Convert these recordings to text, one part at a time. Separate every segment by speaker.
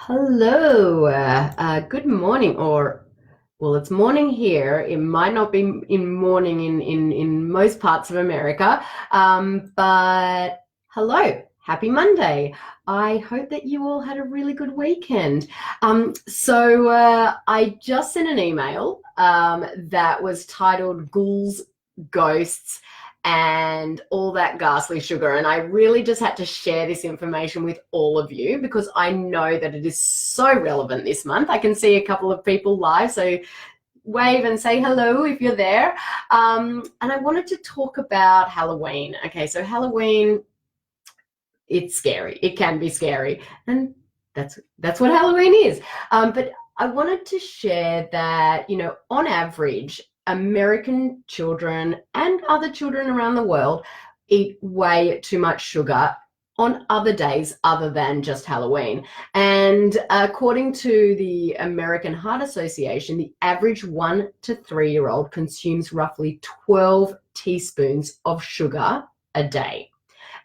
Speaker 1: Hello, good morning, or well, it's morning here. It might not be in morning in most parts of America, but hello, happy Monday. I hope that you all had a really good weekend. I just sent an email that was titled Ghouls, Ghosts, and all that ghastly sugar. And I really just had to share this information with all of you because I know that it is so relevant this month. I can see a couple of people live, so wave and say hello if you're there. And I wanted to talk about Halloween. Okay, so Halloween, it's scary. It can be scary, and that's what Halloween is. But I wanted to share that, on average, American children and other children around the world eat way too much sugar on other days other than just Halloween. And according to the American Heart Association, the average 1 to 3-year-old consumes roughly 12 teaspoons of sugar a day,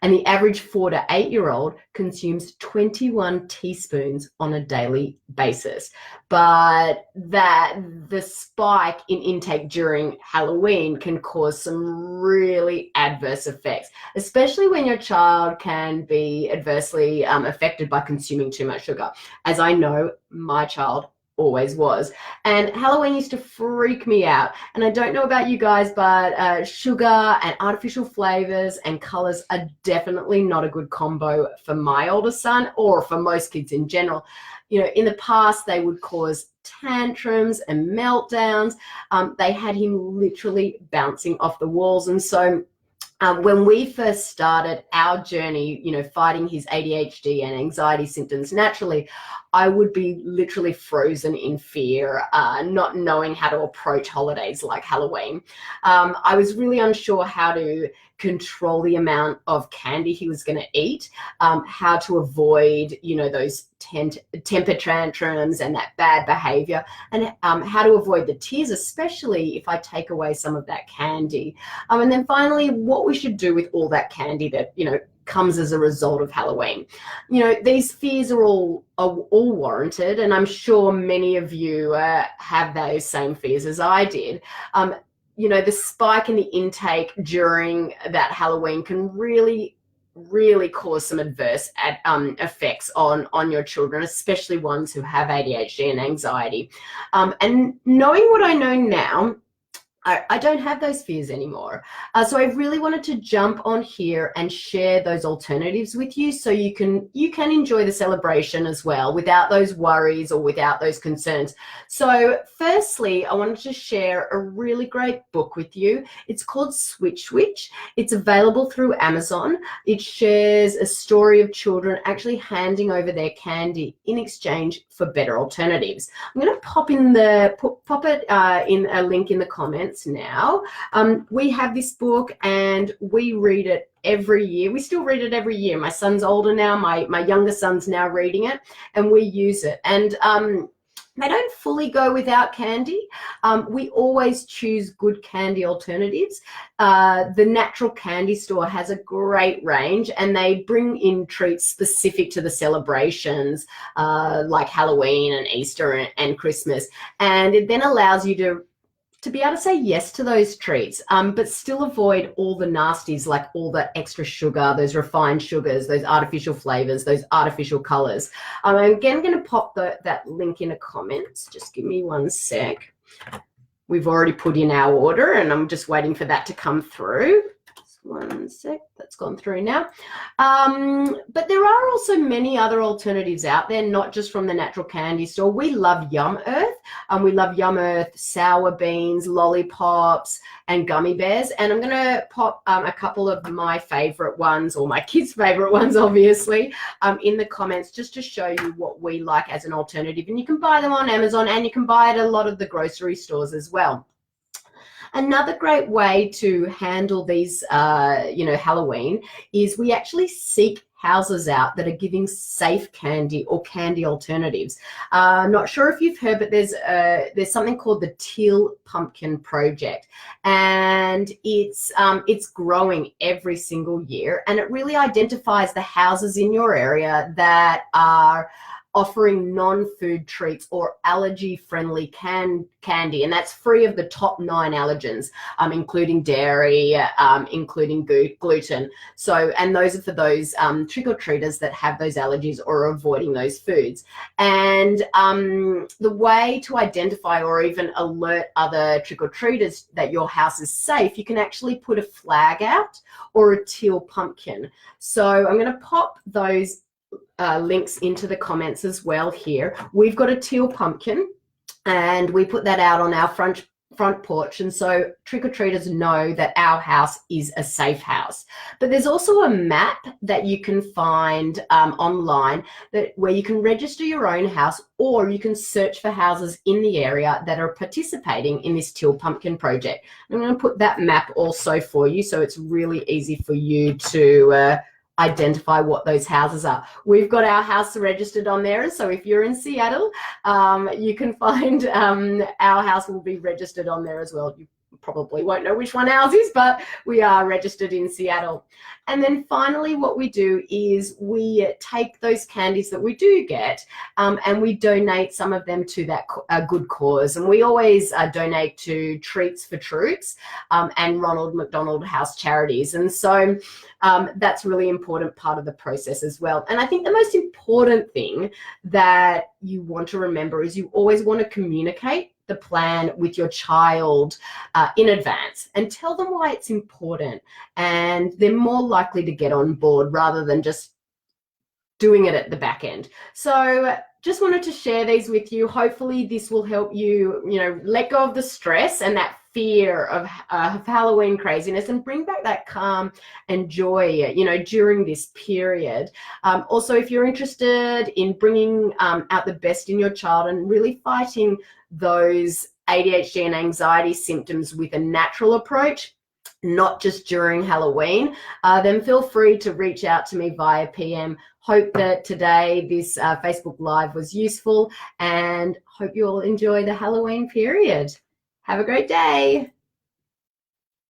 Speaker 1: and the average 4 to 8-year-old consumes 21 teaspoons on a daily basis. But the spike in intake during Halloween can cause some really adverse effects, especially when your child can be adversely affected by consuming too much sugar, as I know my child always was. And Halloween used to freak me out. And I don't know about you guys, but sugar and artificial flavors and colors are definitely not a good combo for my oldest son, or for most kids in general. In the past, they would cause tantrums and meltdowns. They had him literally bouncing off the walls. And so when we first started our journey, fighting his ADHD and anxiety symptoms naturally, I would be literally frozen in fear, not knowing how to approach holidays like Halloween. I was really unsure how to control the amount of candy he was going to eat, how to avoid, those temper tantrums and that bad behavior, and how to avoid the tears, especially if I take away some of that candy. And then finally, what we should do with all that candy that, comes as a result of Halloween. These fears are all warranted, and I'm sure many of you have those same fears as I did. The spike in the intake during that Halloween can really cause some adverse effects on your children, especially ones who have ADHD and anxiety. And knowing what I know now, I don't have those fears anymore. So I really wanted to jump on here and share those alternatives with you, so you can enjoy the celebration as well without those worries or without those concerns. So firstly, I wanted to share a really great book with you. It's called Switch Witch. It's available through Amazon. It shares a story of children actually handing over their candy in exchange for better alternatives. I'm going to pop it in a link in the comments now. We have this book and we read it every year. We still read it every year. My son's older now. My younger son's now reading it, and we use it. And they don't fully go without candy. We always choose good candy alternatives. The Natural Candy Store has a great range, and they bring in treats specific to the celebrations, like Halloween and Easter and Christmas. And it then allows you to be able to say yes to those treats, but still avoid all the nasties, like all the extra sugar, those refined sugars, those artificial flavors, those artificial colors. I'm again going to pop that link in the comments. Just give me one sec. We've already put in our order, and I'm just waiting for that to come through. Just one sec. That's gone through now. But there are also many other alternatives out there, not just from the Natural Candy Store. We love Yum Earth. We love Yum Earth sour beans, lollipops, and gummy bears. And I'm going to pop a couple of my favorite ones, or my kids' favorite ones, obviously, in the comments, just to show you what we like as an alternative. And you can buy them on Amazon, and you can buy it at a lot of the grocery stores as well. Another great way to handle these, Halloween, is we actually seek houses out that are giving safe candy or candy alternatives. Not sure if you've heard, but there's something called the Teal Pumpkin Project, and it's growing every single year, and it really identifies the houses in your area that are offering non-food treats or allergy-friendly candy, and that's free of the top 9 allergens, including dairy, including gluten. So, and those are for those trick-or-treaters that have those allergies or are avoiding those foods. And the way to identify or even alert other trick-or-treaters that your house is safe, you can actually put a flag out or a teal pumpkin. So I'm going to pop those links into the comments as well here. We've got a teal pumpkin and we put that out on our front porch, and so trick-or-treaters know that our house is a safe house. But there's also a map that you can find online where you can register your own house, or you can search for houses in the area that are participating in this teal pumpkin project. I'm going to put that map also for you, so it's really easy for you to identify what those houses are. We've got our house registered on there, so if you're in Seattle, you can find our house will be registered on there as well. You probably won't know which one ours is, but we are registered in Seattle. And then finally, what we do is we take those candies that we do get and we donate some of them to that good cause. And we always donate to Treats for Troops and Ronald McDonald House Charities. And so that's a really important part of the process as well. And I think the most important thing that you want to remember is you always want to communicate the plan with your child in advance and tell them why it's important, and they're more likely to get on board rather than just doing it at the back end. So just wanted to share these with you. Hopefully this will help you, let go of the stress and that fear of Halloween craziness and bring back that calm and joy, during this period. Also, if you're interested in bringing out the best in your child and really fighting those ADHD and anxiety symptoms with a natural approach, not just during Halloween, then feel free to reach out to me via PM. Hope that today this Facebook Live was useful, and hope you all enjoy the Halloween period. Have a great day.